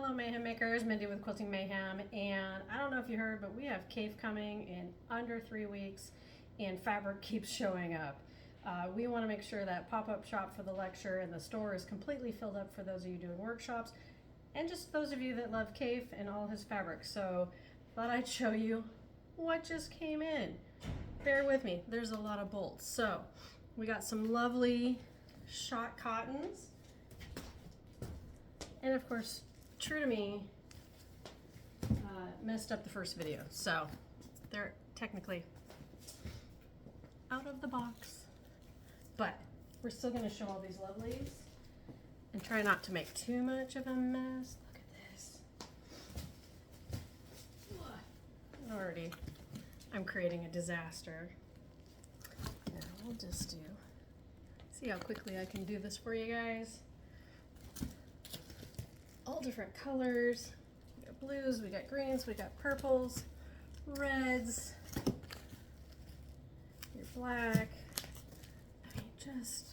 Hello Mayhem Makers, Mindy with Quilting Mayhem, and I don't know if you heard, but we have Kaffe coming in under 3 weeks, and fabric keeps showing up. We want to make sure that pop-up shop for the lecture and the store is completely filled up for those of you doing workshops, and just those of you that love Kaffe and all his fabrics. So thought I'd show you what just came in. Bear with me, there's a lot of bolts. So we got some lovely shot cottons, and of course, true to me, messed up the first video, so they're technically out of the box, but we're still going to show all these lovelies and try not to make too much of a mess. Look at this. Already I'm creating a disaster. Now we'll just see how quickly I can do this for you guys. All different colors. We got blues, we got greens, we got purples, reds, your black. I mean, just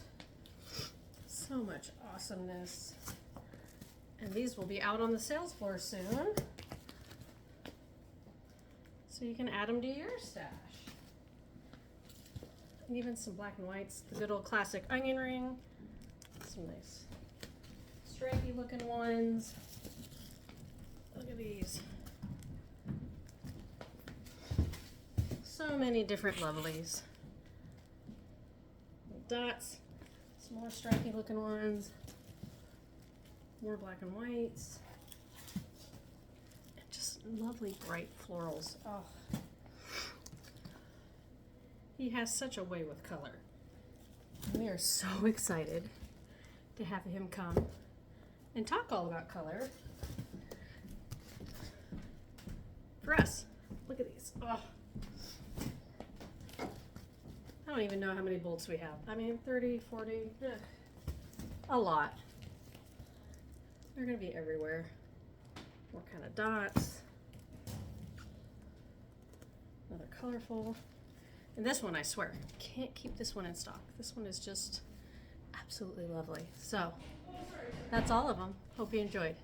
so much awesomeness. And these will be out on the sales floor soon, so you can add them to your stash. And even some black and whites, the good old classic onion ring, some nice stripy looking ones. Look at these. So many different lovelies. Dots, some more stripy looking ones, more black and whites, and just lovely bright florals. Oh, he has such a way with color. We are so excited to have him come and talk all about color for us. Look at these. Oh, I don't even know how many bolts we have. I mean, 30, 40, a lot. They're gonna be everywhere. More kind of dots. Another colorful. And this one, I swear, can't keep this one in stock. This one is just absolutely lovely. So that's all of them. Hope you enjoyed.